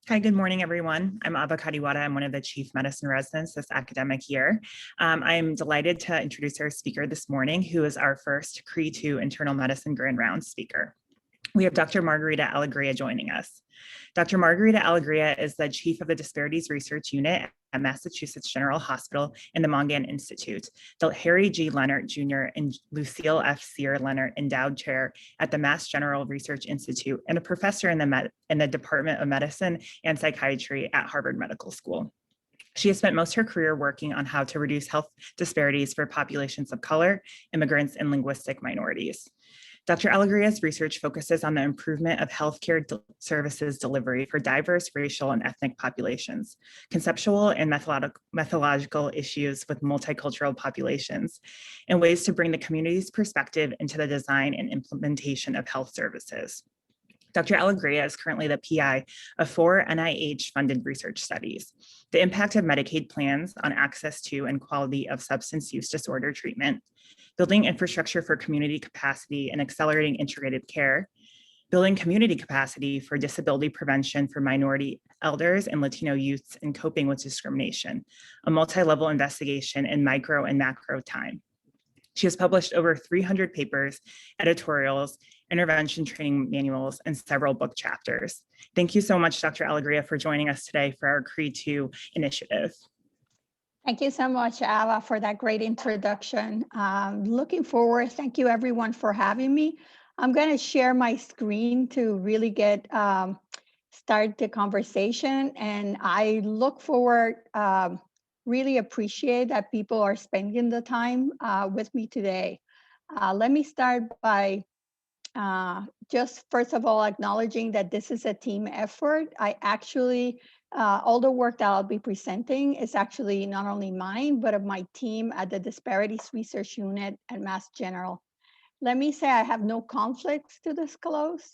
Hi, good morning, everyone. I'm Ava Kadiwada. I'm one of the chief medicine residents this academic year. I'm delighted to introduce our speaker this morning, who is our first CRE2 internal medicine grand round speaker. We have Dr. Margarita Alegria joining us. Dr. Margarita Alegria is the chief of the Disparities Research Unit at Massachusetts General Hospital and the Mongan Institute, the Harry G. Leonard Jr. and Lucille F. Sear Leonard Endowed Chair at the Mass General Research Institute, and a professor in the Department of Medicine and Psychiatry at Harvard Medical School. She has spent most of her career working on how to reduce health disparities for populations of color, immigrants, and linguistic minorities. Dr. Alegria's research focuses on the improvement of healthcare services delivery for diverse racial and ethnic populations, conceptual and methodological issues with multicultural populations, and ways to bring the community's perspective into the design and implementation of health services. Dr. Alegria is currently the PI of 4 NIH-funded research studies: the impact of Medicaid plans on access to and quality of substance use disorder treatment, building infrastructure for community capacity and accelerating integrated care, building community capacity for disability prevention for minority elders and Latino youths, and coping with discrimination, a multi-level investigation in micro and macro time. She has published over 300 papers, editorials, intervention training manuals, and several book chapters. Thank you so much, Dr. Alegria, for joining us today for our CRE2 initiative. Thank you so much, Ava, for that great introduction. Looking forward, thank you everyone for having me. I'm gonna share my screen to really get start the conversation, and I look forward, really appreciate that people are spending the time with me today. Let me start by just first of all acknowledging that this is a team effort. I actually, all the work that I'll be presenting is actually not only mine, but of my team at the Disparities Research Unit at Mass General. Let me say I have no conflicts to disclose.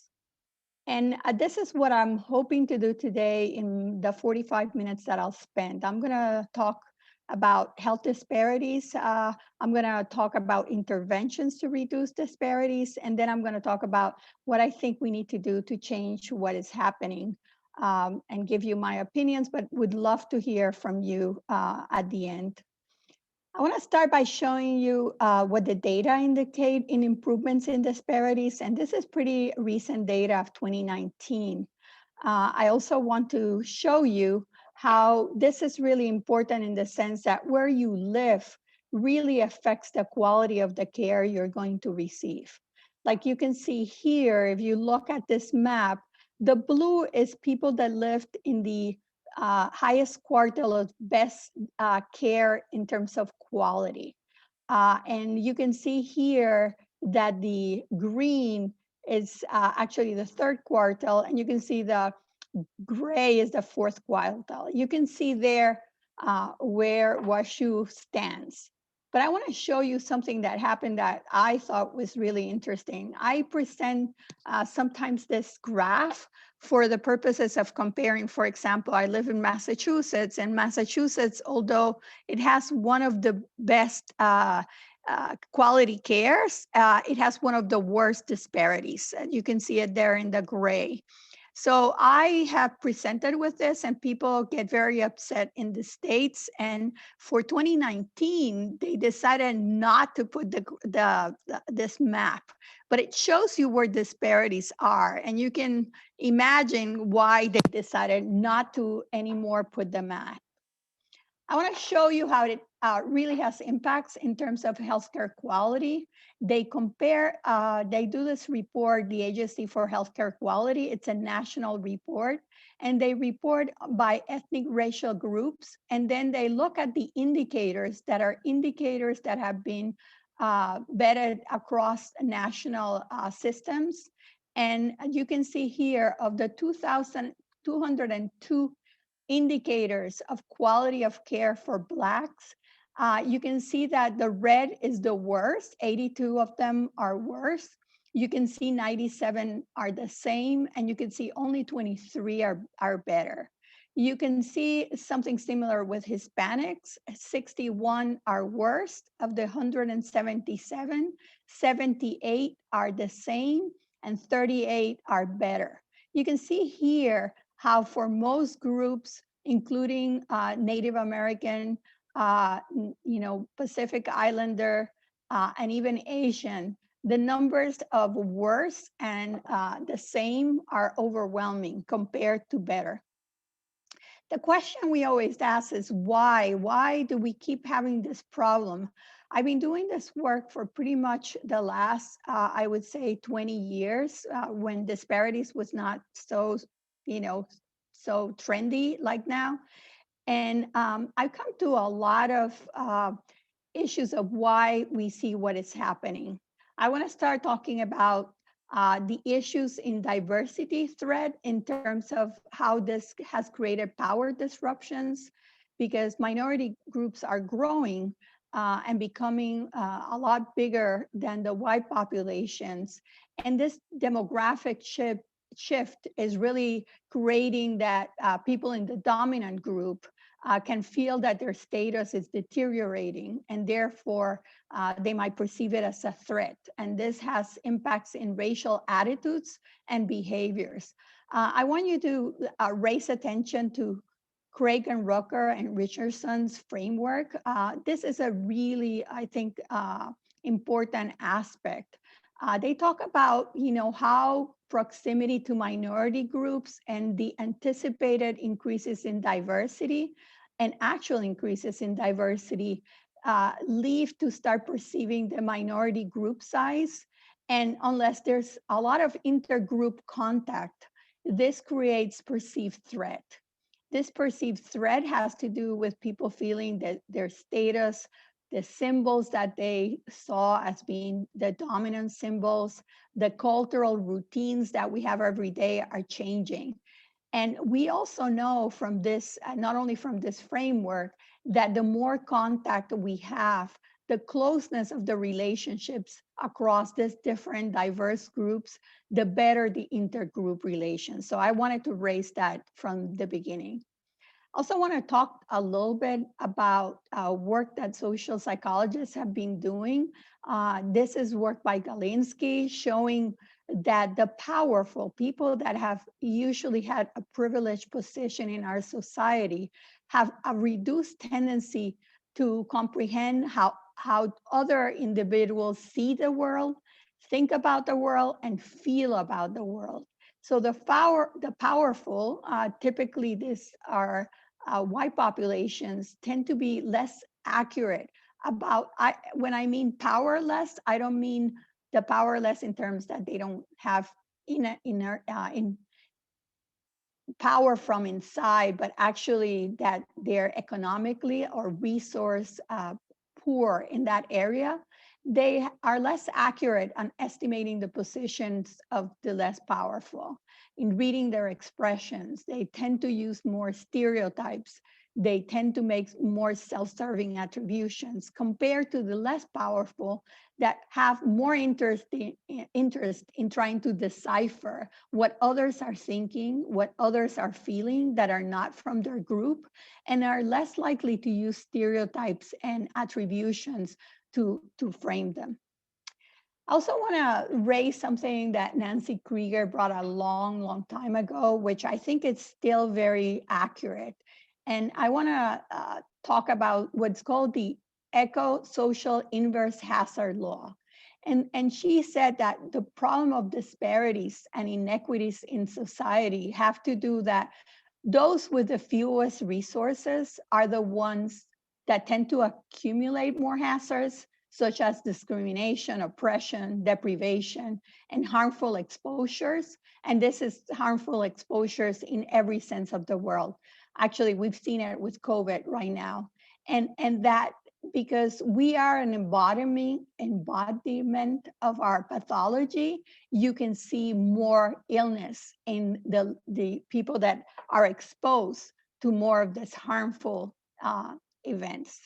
And this is what I'm hoping to do today in the 45 minutes that I'll spend. I'm gonna talk about health disparities. I'm gonna talk about interventions to reduce disparities. And then I'm gonna talk about what I think we need to do to change what is happening, and give you my opinions, but would love to hear from you at the end. I want to start by showing you what the data indicate in improvements in disparities, and this is pretty recent data of 2019. I also want to show you how this is really important in the sense that where you live really affects the quality of the care you're going to receive. Like you can see here, if you look at this map, the blue is people that lived in the highest quartile of best care in terms of quality. And you can see here that the green is actually the third quartile, and you can see the gray is the fourth quartile. You can see there where WashU stands. But I want to show you something that happened that I thought was really interesting. I present sometimes this graph for the purposes of comparing. For example, I live in Massachusetts, and Massachusetts, although it has one of the best quality cares, it has one of the worst disparities. You can see it there in the gray. So I have presented with this, and people get very upset in the States. And for 2019, they decided not to put this map, but it shows you where disparities are. And you can imagine why they decided not to anymore put the map. I want to show you how it really has impacts in terms of healthcare quality. They compare, they do this report, the Agency for Healthcare Quality. It's a national report, and they report by ethnic racial groups. And then they look at the indicators that have been vetted across national systems. And you can see here of the 2,202 indicators of quality of care for Blacks, you can see that the red is the worst. 82 of them are worse. You can see 97 are the same, and you can see only 23 are better. You can see something similar with Hispanics. 61 are worst of the 177, 78 are the same, and 38 are better. You can see here how for most groups, including Native American, Pacific Islander, and even Asian, the numbers of worse and the same are overwhelming compared to better. The question we always ask is why? Why do we keep having this problem? I've been doing this work for pretty much the last, I would say 20 years when disparities was not so, so trendy like now. And I've come to a lot of issues of why we see what is happening. I want to start talking about the issues in diversity thread in terms of how this has created power disruptions, because minority groups are growing and becoming a lot bigger than the white populations. And this demographic shift is really creating that people in the dominant group can feel that their status is deteriorating, and therefore they might perceive it as a threat. And this has impacts in racial attitudes and behaviors. I want you to raise attention to Craig and Rucker and Richardson's framework. This is a really, I think, important aspect. They talk about, how proximity to minority groups and the anticipated increases in diversity and actual increases in diversity leave to start perceiving the minority group size. And unless there's a lot of intergroup contact, this creates perceived threat. This perceived threat has to do with people feeling that their status, the symbols that they saw as being the dominant symbols, the cultural routines that we have every day are changing. And we also know from this, not only from this framework, that the more contact we have, the closeness of the relationships across these different diverse groups, the better the intergroup relations. So I wanted to raise that from the beginning. Also want to talk a little bit about work that social psychologists have been doing. This is work by Galinsky showing that the powerful people that have usually had a privileged position in our society have a reduced tendency to comprehend how other individuals see the world, think about the world, and feel about the world. So the powerful, typically these are white populations, tend to be less accurate about, when I mean powerless, I don't mean the powerless in terms that they don't have in power from inside, but actually that they're economically or resource poor in that area. They are less accurate on estimating the positions of the less powerful. In reading their expressions, they tend to use more stereotypes. They tend to make more self-serving attributions compared to the less powerful that have more interest in trying to decipher what others are thinking, what others are feeling that are not from their group, and are less likely to use stereotypes and attributions to frame them. I also want to raise something that Nancy Krieger brought a long time ago, which I think is still very accurate. And I want to talk about what's called the eco-social inverse hazard law. And she said that the problem of disparities and inequities in society have to do that those with the fewest resources are the ones that tend to accumulate more hazards, such as discrimination, oppression, deprivation, and harmful exposures. And this is harmful exposures in every sense of the word. Actually, we've seen it with COVID right now. And that because we are an embodiment of our pathology, you can see more illness in the people that are exposed to more of this harmful events.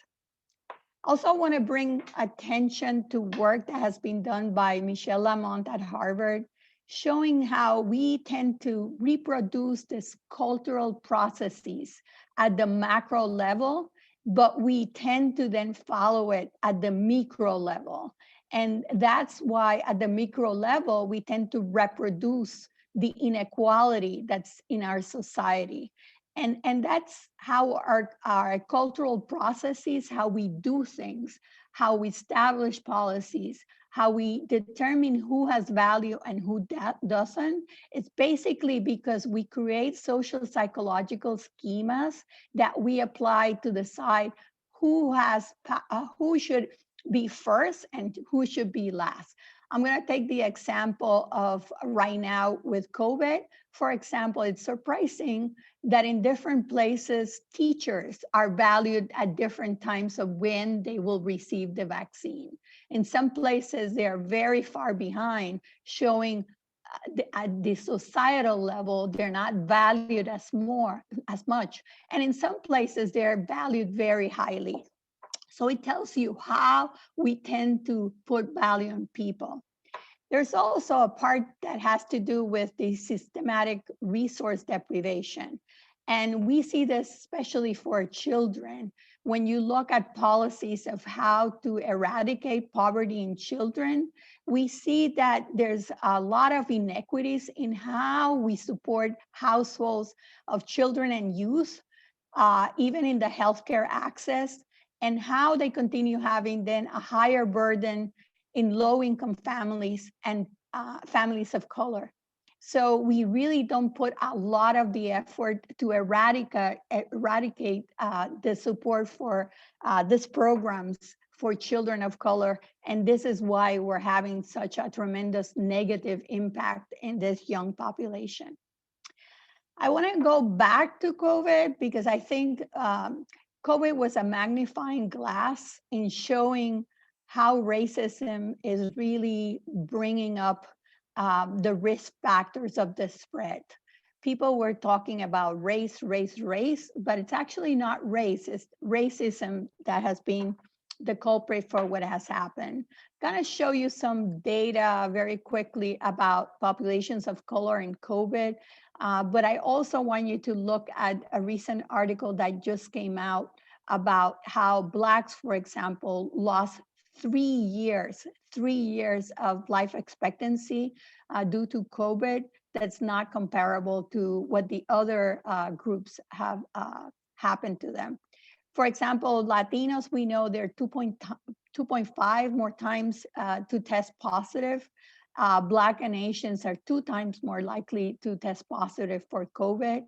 Also want to bring attention to work that has been done by Michelle Lamont at Harvard, showing how we tend to reproduce these cultural processes at the macro level, but we tend to then follow it at the micro level. And that's why at the micro level, we tend to reproduce the inequality that's in our society. And that's how our cultural processes, how we do things, how we establish policies, how we determine who has value and who doesn't. It's basically because we create social psychological schemas that we apply to decide who should be first and who should be last. I'm going to take the example of right now with COVID. For example, it's surprising that in different places, teachers are valued at different times of when they will receive the vaccine. In some places, they are very far behind, showing at the societal level, they're not valued as much. And in some places, they're valued very highly. So it tells you how we tend to put value on people. There's also a part that has to do with the systematic resource deprivation. And we see this especially for children. When you look at policies of how to eradicate poverty in children, we see that there's a lot of inequities in how we support households of children and youth, even in the healthcare access, and how they continue having then a higher burden in low-income families and families of color. So we really don't put a lot of the effort to eradicate the support for these programs for children of color. And this is why we're having such a tremendous negative impact in this young population. I want to go back to COVID because I think COVID was a magnifying glass in showing how racism is really bringing up the risk factors of the spread. People were talking about race, but it's actually not race, it's racism that has been the culprit for what has happened. I'm gonna show you some data very quickly about populations of color in COVID, but I also want you to look at a recent article that just came out about how Blacks, for example, lost 3 years of life expectancy due to COVID. That's not comparable to what the other groups have happened to them. For example, Latinos, we know they're 2.5 more times to test positive. Black and Asians are 2 times more likely to test positive for COVID.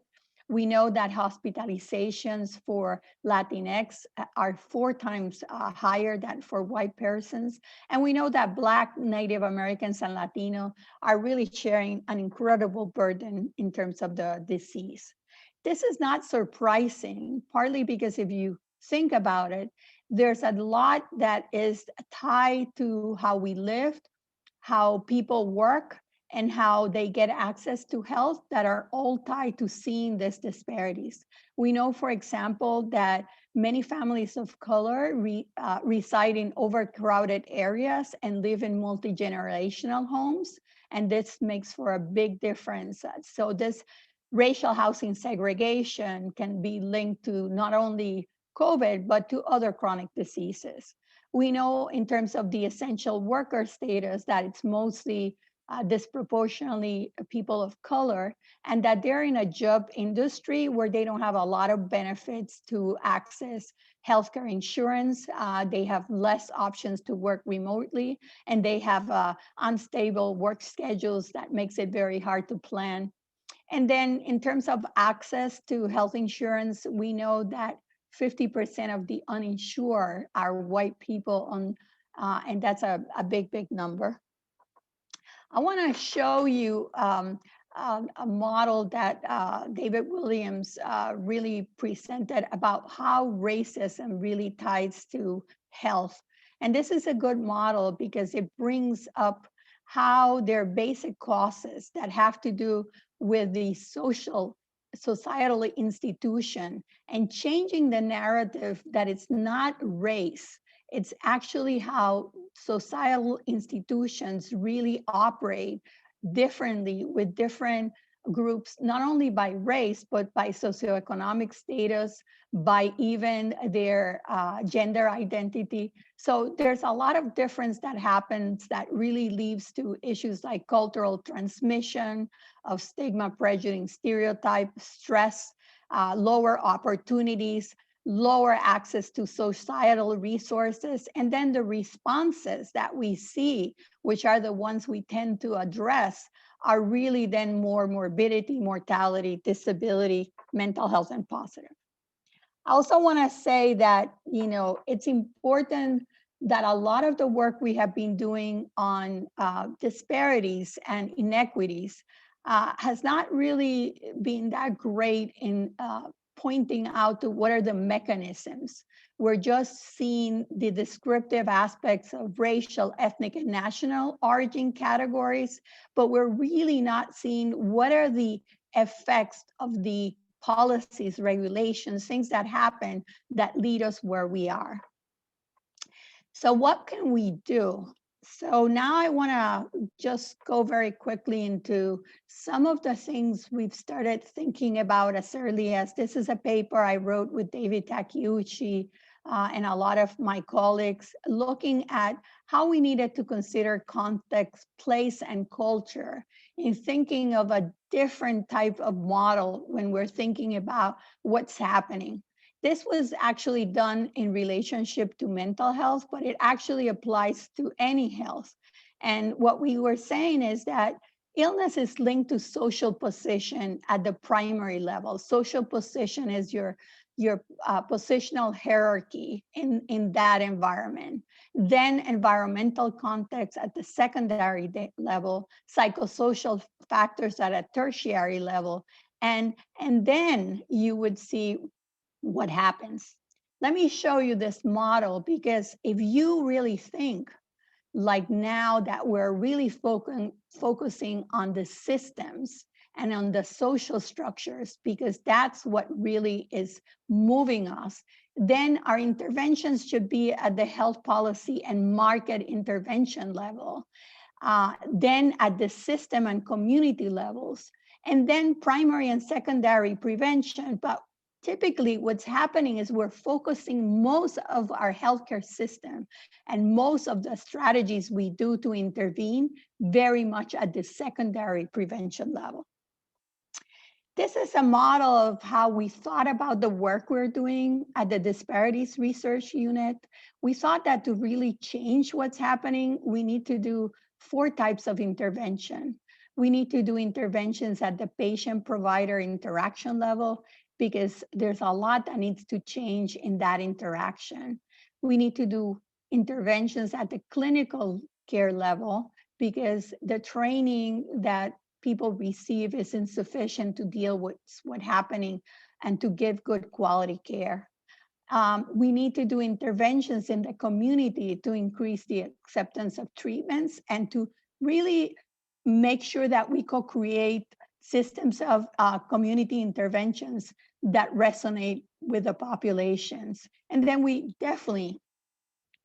We know that hospitalizations for Latinx are 4 times higher than for white persons. And we know that Black, Native Americans, and Latino are really sharing an incredible burden in terms of the disease. This is not surprising, partly because if you think about it, there's a lot that is tied to how we live, how people work, and how they get access to health that are all tied to seeing these disparities. We know, for example, that many families of color reside in overcrowded areas and live in multi-generational homes, and this makes for a big difference. So this racial housing segregation can be linked to not only COVID, but to other chronic diseases. We know in terms of the essential worker status that it's mostly disproportionately people of color, and that they're in a job industry where they don't have a lot of benefits to access healthcare insurance. They have less options to work remotely, and they have unstable work schedules that makes it very hard to plan. And then in terms of access to health insurance, we know that 50% of the uninsured are white people, and that's a big, big number. I want to show you a model that David Williams really presented about how racism really ties to health. And this is a good model because it brings up how there are basic causes that have to do with the societal institution, and changing the narrative that it's not race. It's actually how societal institutions really operate differently with different groups, not only by race, but by socioeconomic status, by even their gender identity. So there's a lot of difference that happens that really leads to issues like cultural transmission of stigma, prejudice, stereotype, stress, lower opportunities, lower access to societal resources, and then the responses that we see, which are the ones we tend to address, are really then more morbidity, mortality, disability, mental health, and positive. I also want to say that, it's important that a lot of the work we have been doing on disparities and inequities has not really been that great in pointing out to what are the mechanisms. We're just seeing the descriptive aspects of racial, ethnic, and national origin categories, but we're really not seeing what are the effects of the policies, regulations, things that happen that lead us where we are. So what can we do? So now I want to just go very quickly into some of the things we've started thinking about as early as this is a paper I wrote with David Takeuchi and a lot of my colleagues, looking at how we needed to consider context, place, and culture in thinking of a different type of model when we're thinking about what's happening. This was actually done in relationship to mental health, but it actually applies to any health. And what we were saying is that illness is linked to social position at the primary level. Social position is your positional hierarchy in that environment. Then environmental context at the secondary level, psychosocial factors at a tertiary level, and then you would see what happens. Let me show you this model, because if you really think like now that we're really focusing on the systems and on the social structures, because that's what really is moving us, then our interventions should be at the health policy and market intervention level, then at the system and community levels, and then primary and secondary prevention. But typically what's happening is we're focusing most of our healthcare system and most of the strategies we do to intervene very much at the secondary prevention level. This is a model of how we thought about the work we're doing at the Disparities Research Unit. We thought that to really change what's happening, we need to do 4 types of intervention. We need to do interventions at the patient-provider interaction level, because there's a lot that needs to change in that interaction. We need to do interventions at the clinical care level, because the training that people receive is insufficient to deal with what's happening and to give good quality care. We need to do interventions in the community to increase the acceptance of treatments and to really make sure that we co-create systems of community interventions that resonate with the populations. And then we definitely,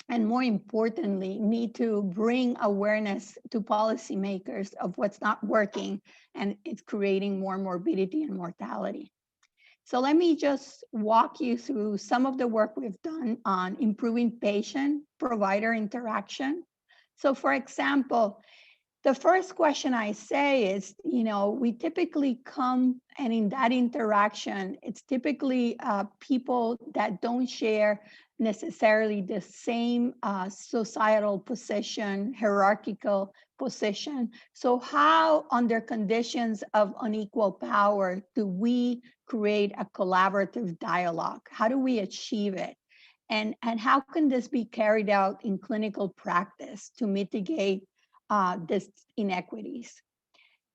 and more importantly, need to bring awareness to policymakers of what's not working, and it's creating more morbidity and mortality. So let me just walk you through some of the work we've done on improving patient-provider interaction. So for example, the first question I say is, we typically come, and in that interaction, it's typically people that don't share necessarily the same societal position, hierarchical position. So how, under conditions of unequal power, do we create a collaborative dialogue? How do we achieve it? And how can this be carried out in clinical practice to mitigate these inequities?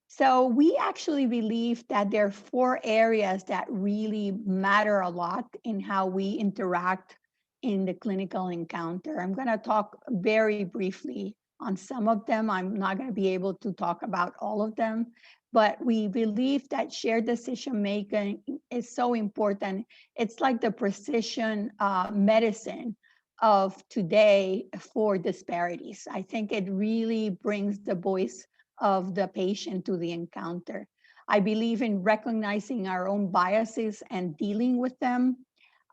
So we actually believe that there are 4 areas that really matter a lot in how we interact in the clinical encounter. I'm going to talk very briefly on some of them. I'm not going to be able to talk about all of them, but we believe that shared decision making is so important. It's like the precision medicine of today for disparities. I think it really brings the voice of the patient to the encounter. I believe in recognizing our own biases and dealing with them.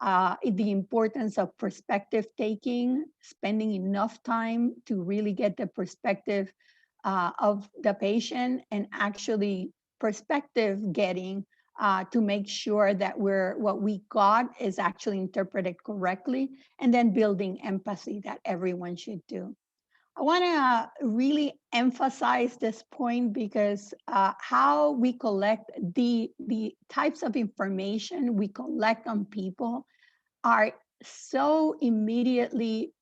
The importance of perspective taking, spending enough time to really get the perspective of the patient, and actually perspective getting to make sure that what we got is actually interpreted correctly, and then building empathy that everyone should do. I want to really emphasize this point because how we collect the types of information we collect on people are so immediately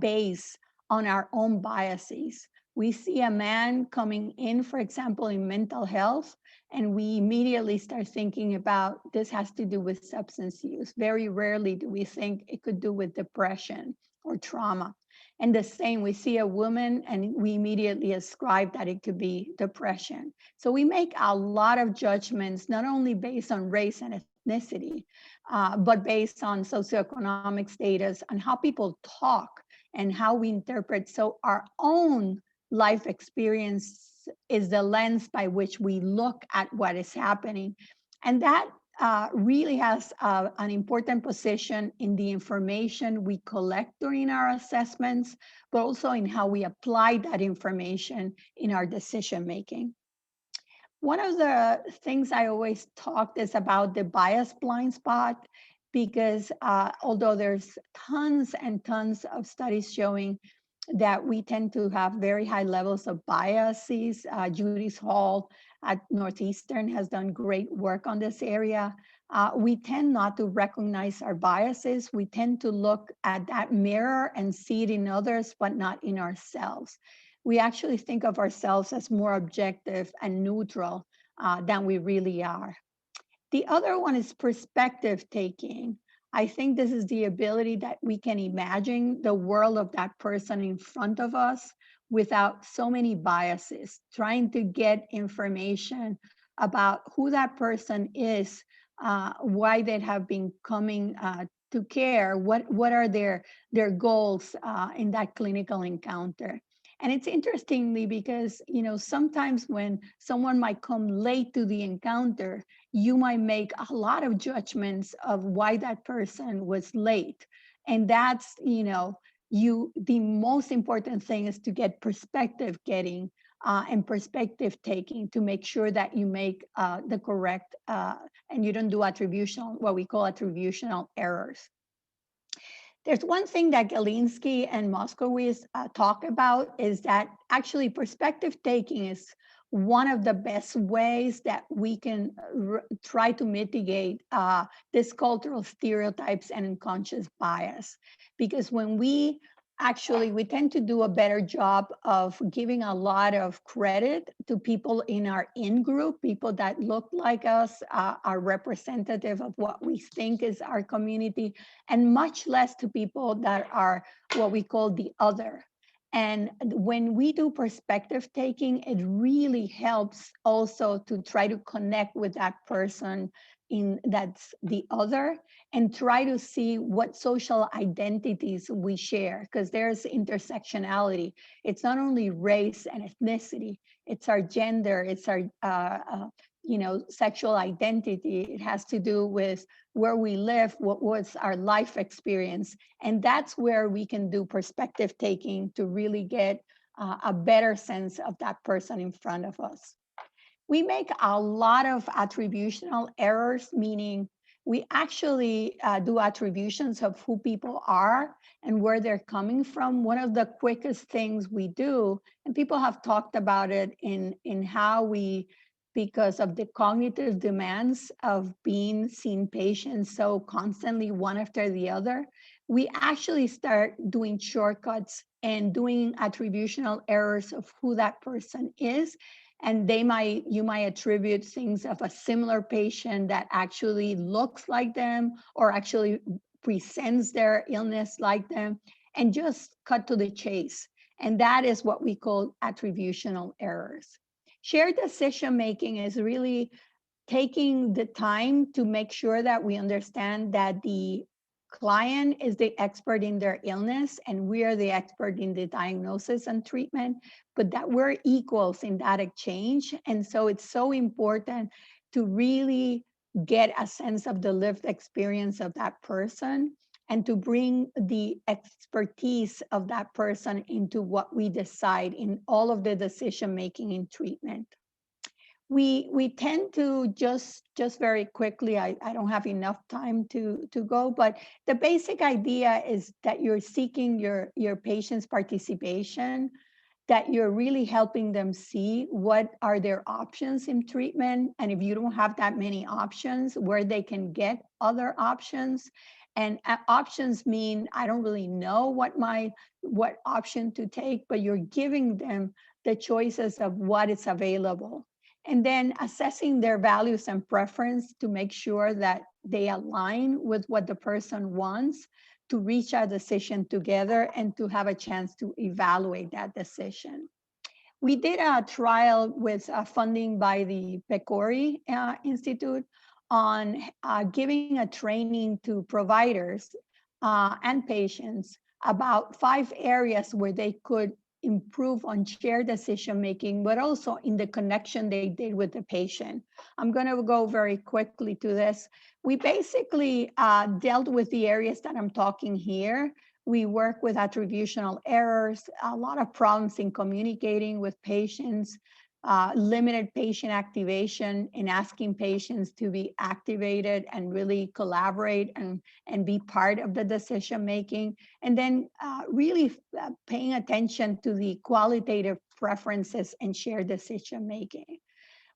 based on our own biases. We see a man coming in, for example, in mental health, and we immediately start thinking about this has to do with substance use. Very rarely do we think it could do with depression or trauma. And the same, we see a woman and we immediately ascribe that it could be depression. So we make a lot of judgments, not only based on race and ethnicity, but based on socioeconomic status and how people talk and how we interpret. So our own life experience is the lens by which we look at what is happening. And that really has an important position in the information we collect during our assessments, but also in how we apply that information in our decision making. One of the things I always talked is about the bias blind spot, because although there's tons and tons of studies showing that we tend to have very high levels of biases, Judy's Hall at Northeastern has done great work on this area. We tend not to recognize our biases. We tend to look at that mirror and see it in others, but not in ourselves. We actually think of ourselves as more objective and neutral than we really are. The other one is perspective taking. I think this is the ability that we can imagine the world of that person in front of us without so many biases, trying to get information about who that person is, why they have been coming to care, what are their goals in that clinical encounter. And it's interestingly because, you know, sometimes when someone might come late to the encounter, you might make a lot of judgments of why that person was late. And that's, you know, the most important thing is to get perspective getting and perspective taking to make sure that you make the correct and you don't do attributional, what we call attributional errors. There's one thing that Galinsky and Moskowitz talk about is that actually perspective taking is one of the best ways that we can try to mitigate these cultural stereotypes and unconscious bias. Because when we tend to do a better job of giving a lot of credit to people in our in-group, people that look like us, are representative of what we think is our community, and much less to people that are what we call the other. And when we do perspective taking, it really helps also to try to connect with that person that's the other, and try to see what social identities we share, because there's intersectionality. It's not only race and ethnicity, it's our gender, it's our sexual identity. It has to do with where we live, what was our life experience. And that's where we can do perspective taking to really get a better sense of that person in front of us. We make a lot of attributional errors, meaning we actually do attributions of who people are and where they're coming from. One of the quickest things we do, and people have talked about it in how we, because of the cognitive demands of being seeing patients so constantly one after the other, we actually start doing shortcuts and doing attributional errors of who that person is. And you might attribute things of a similar patient that actually looks like them or actually presents their illness like them, and just cut to the chase. And that is what we call attributional errors. Shared decision making is really taking the time to make sure that we understand that the client is the expert in their illness and we are the expert in the diagnosis and treatment, but that we're equals in that exchange. And so it's so important to really get a sense of the lived experience of that person and to bring the expertise of that person into what we decide in all of the decision making in treatment. We tend to just very quickly, I don't have enough time to go, but the basic idea is that you're seeking your patient's participation, that you're really helping them see what are their options in treatment, and if you don't have that many options, where they can get other options. And options mean I don't really know what option to take, but you're giving them the choices of what is available. And then assessing their values and preference to make sure that they align with what the person wants, to reach a decision together and to have a chance to evaluate that decision. We did a trial with funding by the Pecori Institute on giving a training to providers and patients about 5 areas where they could improve on shared decision making, but also in the connection they did with the patient. I'm going to go very quickly to this. We basically dealt with the areas that I'm talking here. We work with attributional errors, a lot of problems in communicating with patients, limited patient activation in asking patients to be activated and really collaborate and be part of the decision making. And then really paying attention to the qualitative preferences and shared decision making.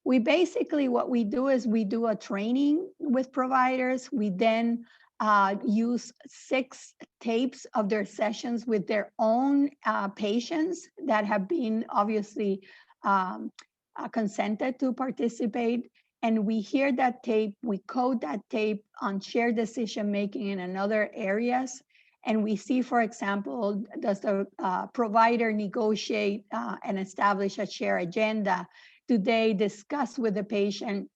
We basically, what we do is we do a training with providers. We then use 6 tapes of their sessions with their own patients that have been obviously consented to participate. And we hear that tape, we code that tape on shared decision making in other areas. And we see, for example, does the provider negotiate and establish a shared agenda? Do they discuss with the patient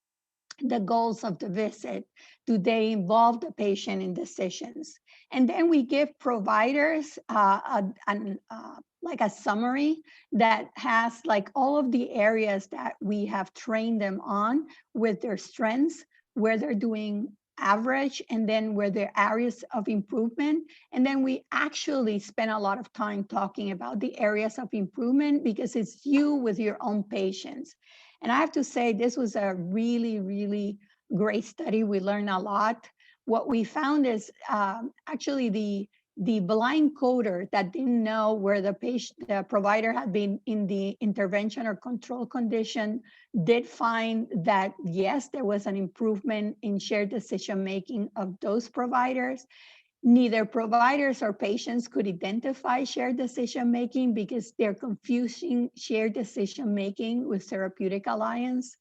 the goals of the visit? Do they involve the patient in decisions? And then we give providers like a summary that has like all of the areas that we have trained them on with their strengths, where they're doing average, and then where there are areas of improvement. And then we actually spend a lot of time talking about the areas of improvement because it's you with your own patients. And I have to say, this was a really, really great study. We learned a lot. What we found is actually the blind coder that didn't know where the provider had been in the intervention or control condition did find that, yes, there was an improvement in shared decision-making of those providers. Neither providers or patients could identify shared decision-making because they're confusing shared decision-making with therapeutic alliance.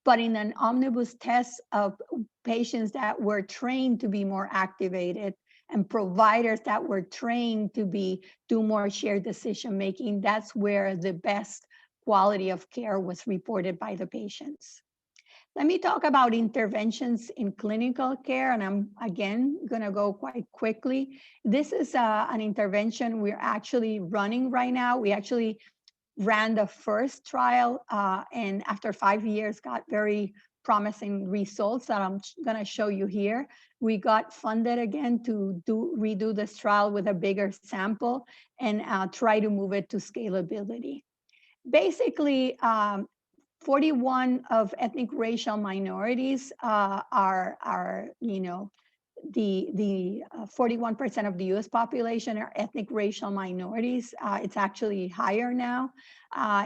But in an omnibus test of patients that were trained to be more activated and providers that were trained to do more shared decision-making, that's where the best quality of care was reported by the patients. Let me talk about interventions in clinical care, and I'm again gonna go quite quickly. This is an intervention we're actually running right now. We actually ran the first trial and after 5 years got very promising results that I'm gonna show you here. We got funded again to redo this trial with a bigger sample and try to move it to scalability. Basically, 41 of ethnic racial minorities are the 41% of the US population are ethnic racial minorities. It's actually higher now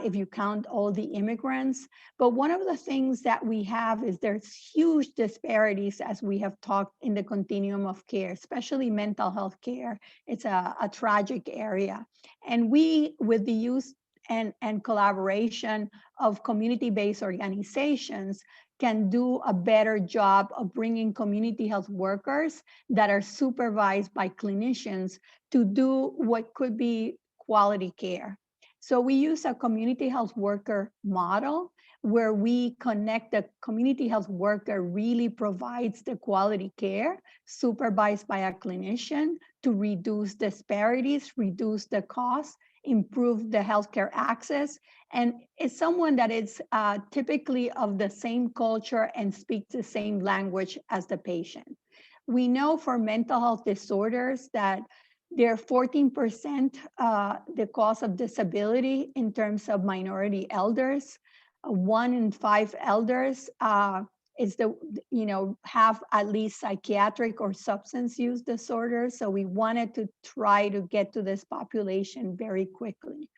if you count all the immigrants. But one of the things that we have is there's huge disparities, as we have talked, in the continuum of care, especially mental health care. It's a tragic area. And we, with the use and collaboration of community-based organizations, can do a better job of bringing community health workers that are supervised by clinicians to do what could be quality care. So we use a community health worker model where we connect the community health worker really provides the quality care supervised by a clinician to reduce disparities, reduce the cost, improve the healthcare access, and is someone that is typically of the same culture and speaks the same language as the patient. We know for mental health disorders that they're 14% the cause of disability in terms of minority elders. 1 in 5 elders is have at least psychiatric or substance use disorders. So we wanted to try to get to this population very quickly.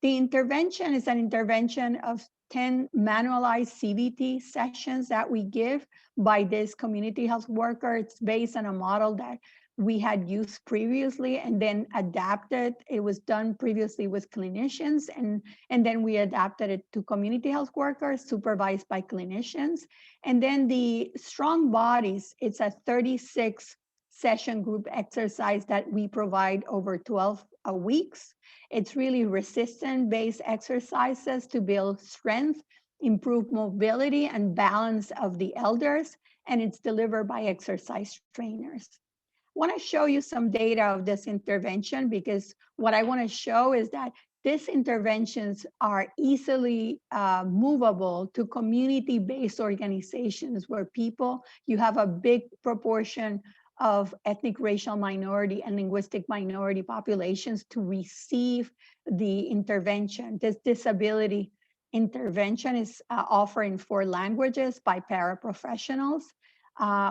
The intervention is an intervention of 10 manualized CBT sessions that we give by this community health worker. It's based on a model that we had used previously and then adapted. It was done previously with clinicians, and then we adapted it to community health workers supervised by clinicians. And then the strong bodies, it's a 36 session group exercise that we provide over 12 weeks. It's really resistance-based exercises to build strength, improve mobility and balance of the elders, and it's delivered by exercise trainers. I want to show you some data of this intervention because what I want to show is that these interventions are easily movable to community-based organizations where you have a big proportion of ethnic, racial minority and linguistic minority populations to receive the intervention. This disability intervention is offered in 4 languages by paraprofessionals.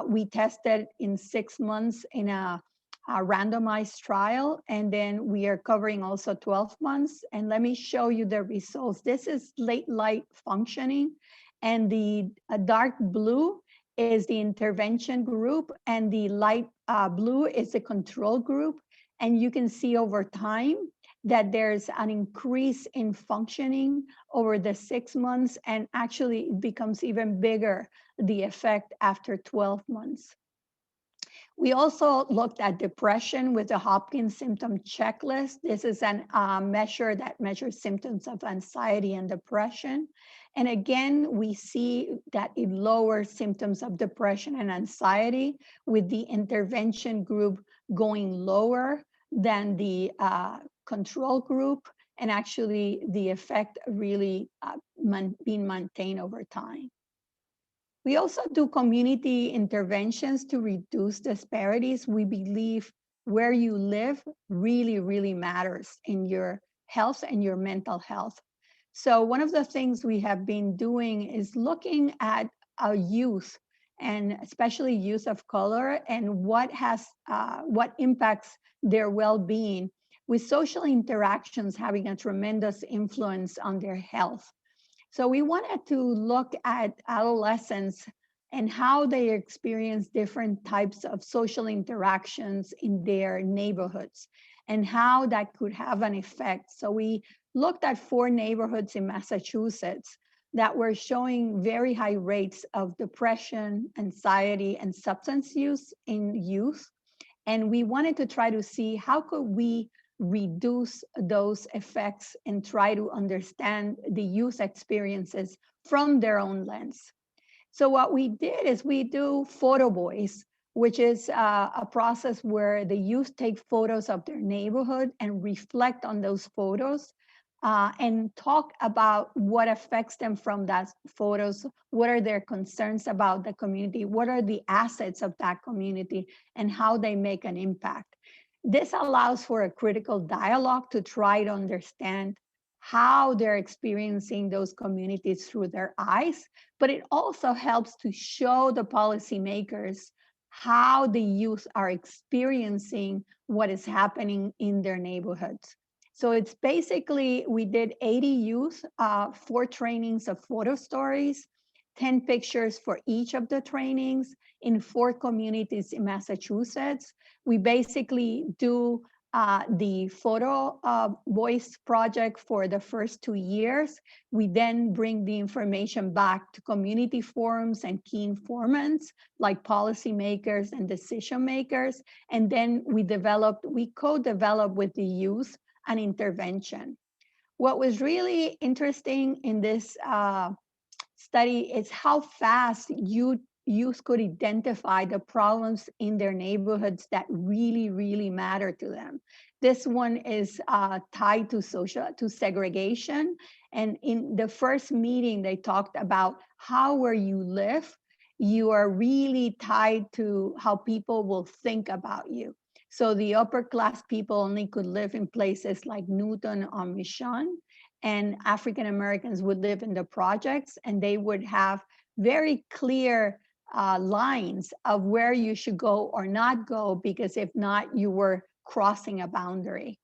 We tested in 6 months in a randomized trial, and then we are covering also 12 months. And let me show you the results. This is late light functioning, and the dark blue is the intervention group, and the light blue is the control group. And you can see over time that there's an increase in functioning over the 6 months, and actually it becomes even bigger, the effect after 12 months. We also looked at depression with the Hopkins symptom checklist. This is a measure that measures symptoms of anxiety and depression. And again, we see that it lowers symptoms of depression and anxiety with the intervention group going lower than the control group. And actually the effect really being maintained over time. We also do community interventions to reduce disparities. We believe where you live really, really matters in your health and your mental health. So one of the things we have been doing is looking at our youth, and especially youth of color, and what impacts their well-being, with social interactions having a tremendous influence on their health. So we wanted to look at adolescents and how they experience different types of social interactions in their neighborhoods and how that could have an effect. So we looked at 4 neighborhoods in Massachusetts that were showing very high rates of depression, anxiety, and substance use in youth. And we wanted to try to see how could we reduce those effects and try to understand the youth experiences from their own lens. So what we did is we do Photoboys, which is a process where the youth take photos of their neighborhood and reflect on those photos and talk about what affects them from that photos, what are their concerns about the community, what are the assets of that community, and how they make an impact. This allows for a critical dialogue to try to understand how they're experiencing those communities through their eyes, but it also helps to show the policymakers how the youth are experiencing what is happening in their neighborhoods. So it's basically, we did 80 youth, 4 trainings of photo stories, 10 pictures for each of the trainings in 4 communities in Massachusetts. We basically do the photo voice project for the first 2 years. We then bring the information back to community forums and key informants like policymakers and decision makers. And then we co-developed with the youth an intervention. What was really interesting in this study is how fast youth could identify the problems in their neighborhoods that really, really matter to them. This one is tied to segregation. And in the first meeting, they talked about how where you live, you are really tied to how people will think about you. So the upper class people only could live in places like Newton or Mission, and African Americans would live in the projects, and they would have very clear lines of where you should go or not go, because if not, you were crossing a boundary.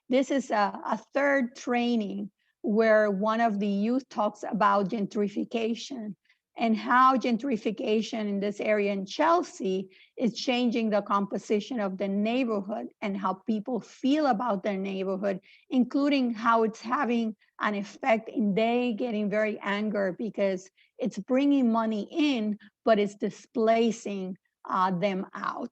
This is a third training where one of the youth talks about gentrification and how gentrification in this area in Chelsea is changing the composition of the neighborhood and how people feel about their neighborhood, including how it's having an effect in they getting very angry because it's bringing money in, but it's displacing them out.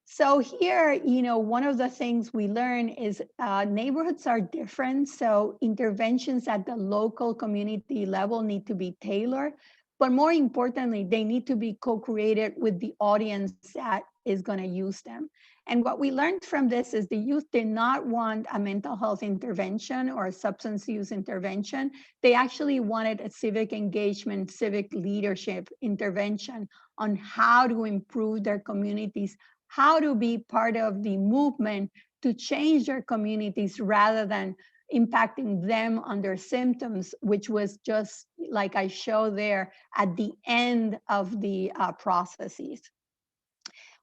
So here, one of the things we learn is neighborhoods are different. So interventions at the local community level need to be tailored, but more importantly, they need to be co-created with the audience that is going to use them. And what we learned from this is the youth did not want a mental health intervention or a substance use intervention. They actually wanted a civic engagement, civic leadership intervention on how to improve their communities, how to be part of the movement to change their communities rather than impacting them on their symptoms, which was just like I show there at the end of the processes.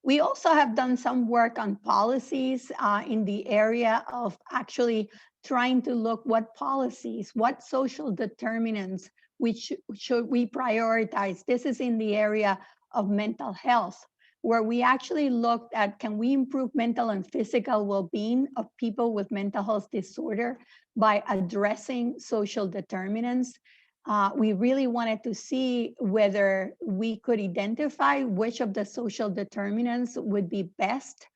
We also have done some work on policies in the area of actually trying to look what policies, what social determinants which should we prioritize. This is in the area of mental health, where we actually looked at, can we improve mental and physical well-being of people with mental health disorder by addressing social determinants? We really wanted to see whether we could identify which of the social determinants would be best.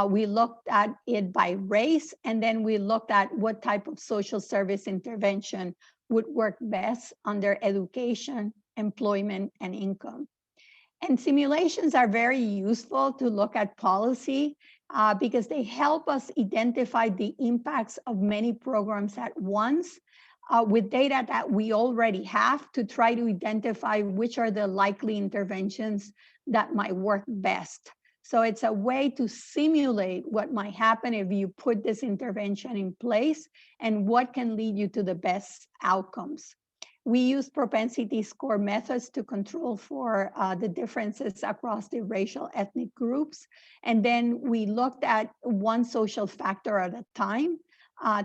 We looked at it by race, and then we looked at what type of social service intervention would work best under education, employment, and income. And simulations are very useful to look at policy because they help us identify the impacts of many programs at once with data that we already have to try to identify which are the likely interventions that might work best. So it's a way to simulate what might happen if you put this intervention in place and what can lead you to the best outcomes. We use propensity score methods to control for the differences across the racial ethnic groups. And then we looked at one social factor at a time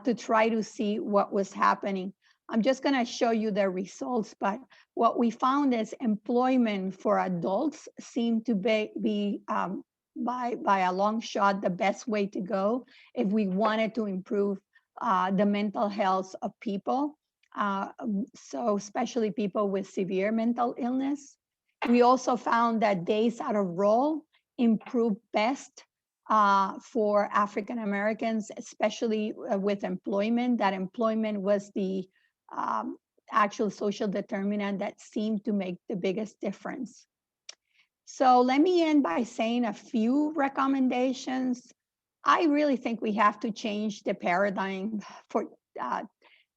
to try to see what was happening. I'm just gonna show you the results, but what we found is employment for adults seemed to be by a long shot the best way to go if we wanted to improve the mental health of people. So especially people with severe mental illness. We also found that days out of role improved best for African Americans, especially with employment. That employment was the actual social determinant that seemed to make the biggest difference. So let me end by saying a few recommendations. I really think we have to change the paradigm for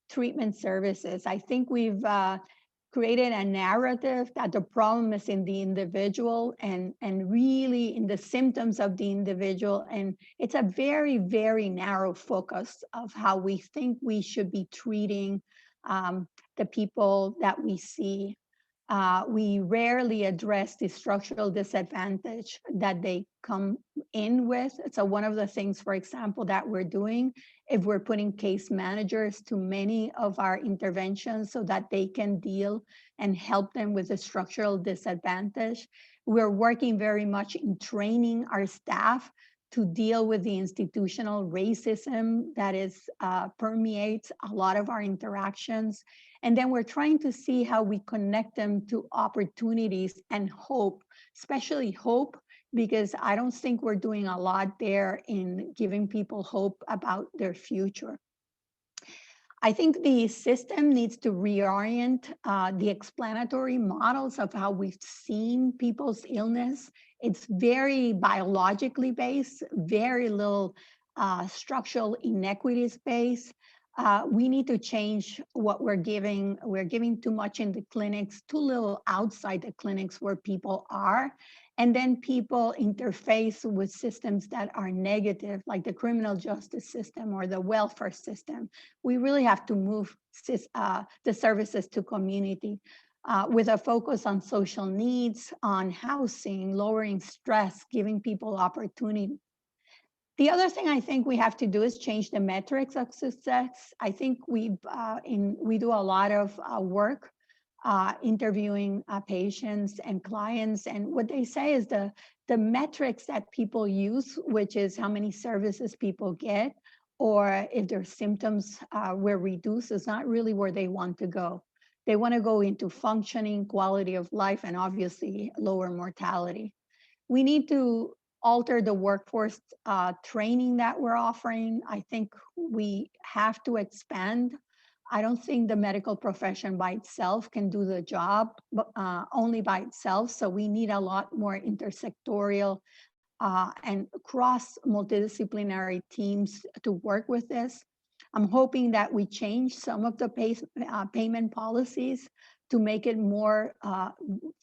treatment services. I think we've created a narrative that the problem is in the individual and really in the symptoms of the individual. And it's a very, very narrow focus of how we think we should be treating the people that we see. We rarely address the structural disadvantage that they come in with. So one of the things, for example, that we're doing, if we're putting case managers to many of our interventions so that they can deal and help them with the structural disadvantage, we're working very much in training our staff to deal with the institutional racism that is permeates a lot of our interactions. And then we're trying to see how we connect them to opportunities and hope, especially hope, because I don't think we're doing a lot there in giving people hope about their future. I think the system needs to reorient the explanatory models of how we've seen people's illness. It's very biologically based, very little structural inequities based. We need to change what we're giving. We're giving too much in the clinics, too little outside the clinics where people are. And then people interface with systems that are negative, like the criminal justice system or the welfare system. We really have to move the services to community with a focus on social needs, on housing, lowering stress, giving people opportunity. The other thing I think we have to do is change the metrics of success. I think we do a lot of work interviewing patients and clients, and what they say is the metrics that people use, which is how many services people get, or if their symptoms were reduced, is not really where they want to go. They want to go into functioning, quality of life, and obviously lower mortality. We need to alter the workforce training that we're offering. I think we have to expand. I don't think the medical profession by itself can do the job, but only by itself. So we need a lot more intersectorial and cross multidisciplinary teams to work with this. I'm hoping that we change some of the payment policies to make it more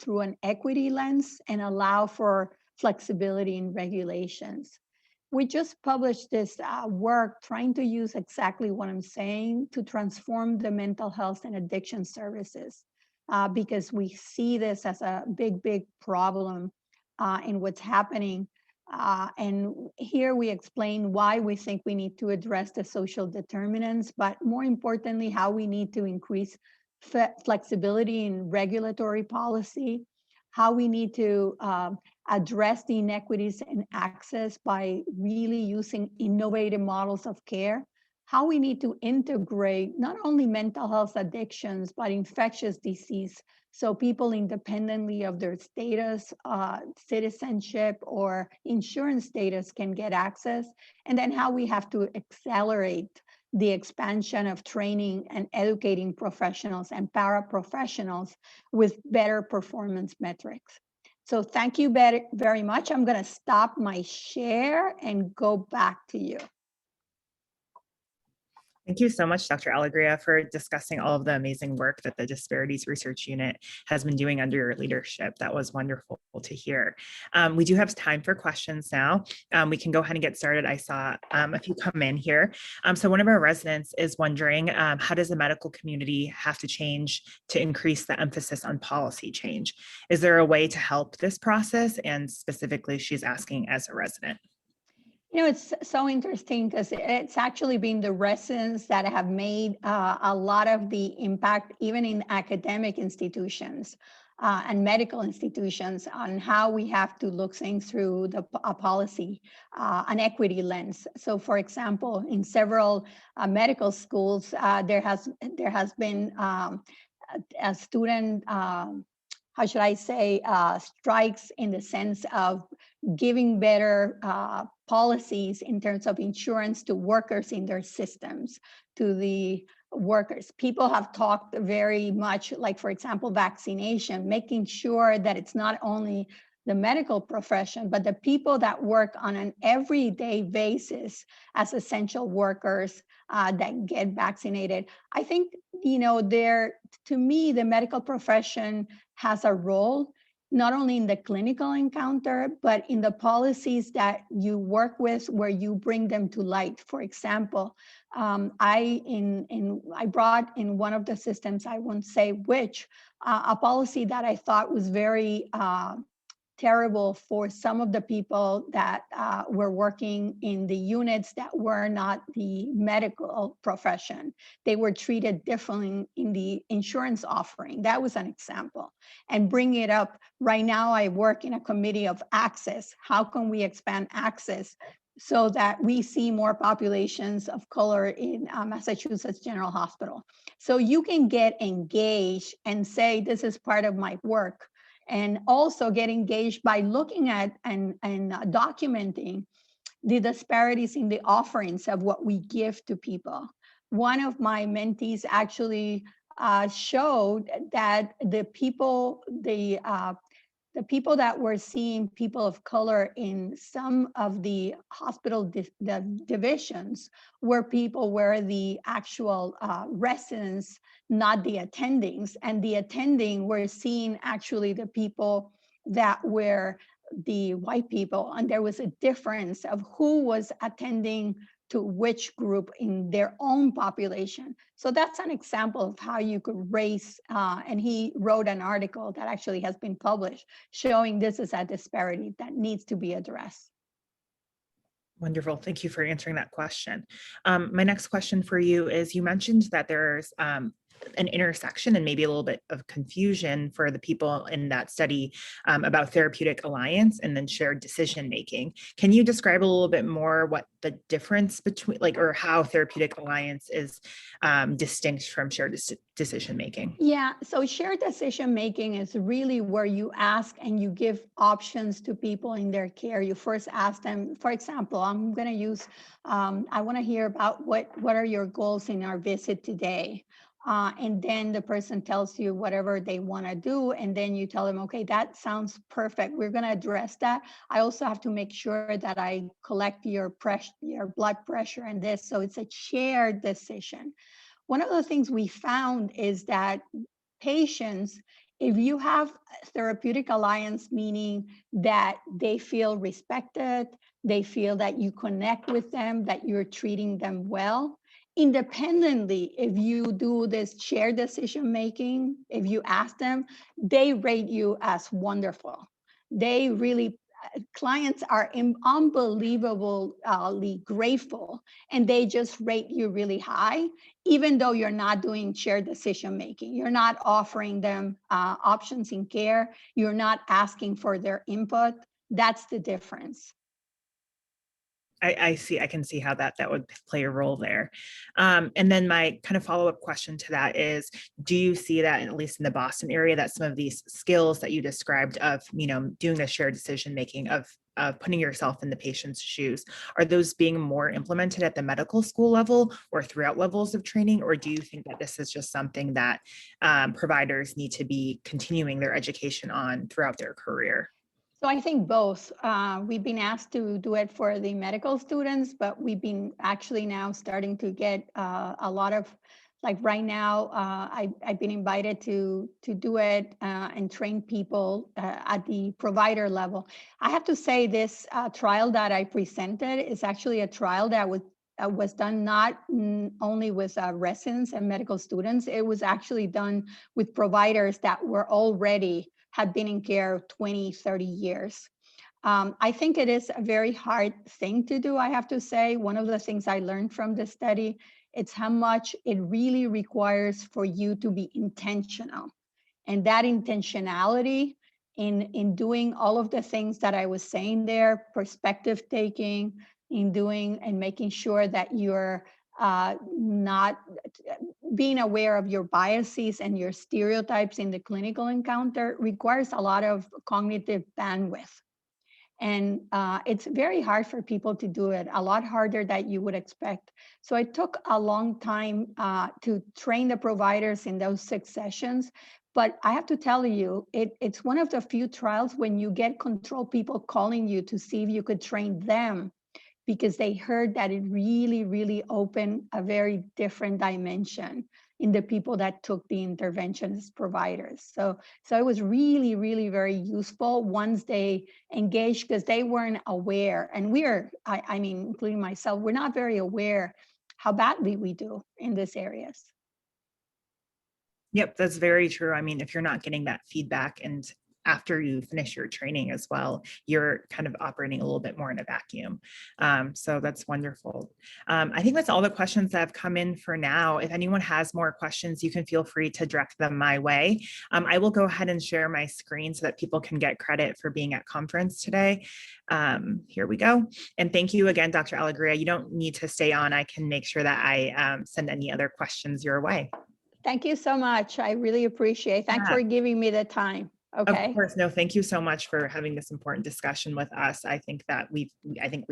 through an equity lens and allow for flexibility in regulations. We just published this work trying to use exactly what I'm saying to transform the mental health and addiction services because we see this as a big, big problem in what's happening. And here we explain why we think we need to address the social determinants, but more importantly, how we need to increase flexibility in regulatory policy, how we need to address the inequities in access by really using innovative models of care, how we need to integrate not only mental health addictions, but infectious disease, so people independently of their status, citizenship, or insurance status can get access, and then how we have to accelerate the expansion of training and educating professionals and paraprofessionals with better performance metrics. So thank you very much. I'm going to stop my share and go back to you. Thank you so much, Dr. Alegria, for discussing all of the amazing work that the Disparities Research Unit has been doing under your leadership. That was wonderful to hear. We do have time for questions now. We can go ahead and get started. I saw a few come in here. So one of our residents is wondering, how does the medical community have to change to increase the emphasis on policy change? Is there a way to help this process? And specifically, she's asking as a resident. You know, it's so interesting because it's actually been the residents that have made a lot of the impact, even in academic institutions and medical institutions, on how we have to look things through the policy, an equity lens. So, for example, in several medical schools, there has been a student, how should I say, strikes in the sense of giving better policies in terms of insurance to workers in their systems, to the workers. People have talked very much, like, for example, vaccination, making sure that it's not only the medical profession, but the people that work on an everyday basis as essential workers that get vaccinated. I think, you know, to me, the medical profession has a role, not only in the clinical encounter, but in the policies that you work with where you bring them to light. For example, I brought in one of the systems, I won't say which, a policy that I thought was very terrible for some of the people that were working in the units that were not the medical profession. They were treated differently in the insurance offering. That was an example. And bring it up, right now I work in a committee of access. How can we expand access so that we see more populations of color in Massachusetts General Hospital? So you can get engaged and say, this is part of my work. And also get engaged by looking at and documenting the disparities in the offerings of what we give to people. one of my mentees actually showed that the people that were seeing people of color in some of the hospital the divisions were people where the actual residents, not the attendings, and the attending were seeing actually the people that were the white people, and there was a difference of who was attending to which group in their own population. So that's an example of how you could raise, and he wrote an article that actually has been published showing this is a disparity that needs to be addressed. Wonderful. Thank you for answering that question. My next question for you is, you mentioned that there's an intersection and maybe a little bit of confusion for the people in that study about therapeutic alliance and then shared decision making. Can you describe a little bit more what the difference between, or how therapeutic alliance is distinct from shared decision making? Yeah, so shared decision making is really where you ask and you give options to people in their care. You first ask them, for example, I'm going to use, I want to hear about what are your goals in our visit today? And then the person tells you whatever they want to do. And then you tell them, okay, that sounds perfect. We're going to address that. I also have to make sure that I collect your pressure, your blood pressure and this. So it's a shared decision. One of the things we found is that patients, if you have therapeutic alliance, meaning that they feel respected, they feel that you connect with them, that you're treating them well, independently, if you do this shared decision making, if you ask them, they rate you as wonderful. They really, clients are unbelievably grateful, and they just rate you really high, even though you're not doing shared decision making. You're not offering them options in care. You're not asking for their input. That's the difference. I see. I can see how that would play a role there. And then my kind of follow-up question to that is, do you see that, at least in the Boston area, that some of these skills that you described of, doing the shared decision making, of putting yourself in the patient's shoes, are those being more implemented at the medical school level or throughout levels of training? Or do you think that this is just something that providers need to be continuing their education on throughout their career? So I think both. We've been asked to do it for the medical students, but we've been actually now starting to get a lot of, like right now, I've been invited to do it and train people at the provider level. I have to say this trial that I presented is actually a trial that was done not only with residents and medical students. It was actually done with providers that were already had been in care 20, 30 years. I think it is a very hard thing to do, I have to say. One of the things I learned from this study, it's how much it really requires for you to be intentional. And that intentionality in doing all of the things that I was saying there, perspective taking, in doing and making sure that you're not being aware of your biases and your stereotypes in the clinical encounter, requires a lot of cognitive bandwidth. And it's very hard for people to do it, a lot harder than you would expect. So it took a long time to train the providers in those 6 sessions. But I have to tell you, it's one of the few trials when you get control people calling you to see if you could train them, because they heard that it really, really opened a very different dimension in the people that took the intervention as providers. So it was really, really very useful once they engaged, because they weren't aware. And I mean, including myself, we're not very aware how badly we do in these areas. Yep, that's very true. I mean, if you're not getting that feedback, and after you finish your training as well, you're kind of operating a little bit more in a vacuum. So that's wonderful. I think that's all the questions that have come in for now. If anyone has more questions, you can feel free to direct them my way. I will go ahead and share my screen so that people can get credit for being at conference today. Here we go. And thank you again, Dr. Alegria. You don't need to stay on. I can make sure that I send any other questions your way. Think you so much. I really appreciate it. Thanks for giving me the time. Okay. Of course. No, thank you so much for having this important discussion with us. I think that we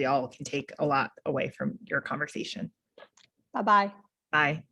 all can take a lot away from your conversation. Bye-bye. Bye.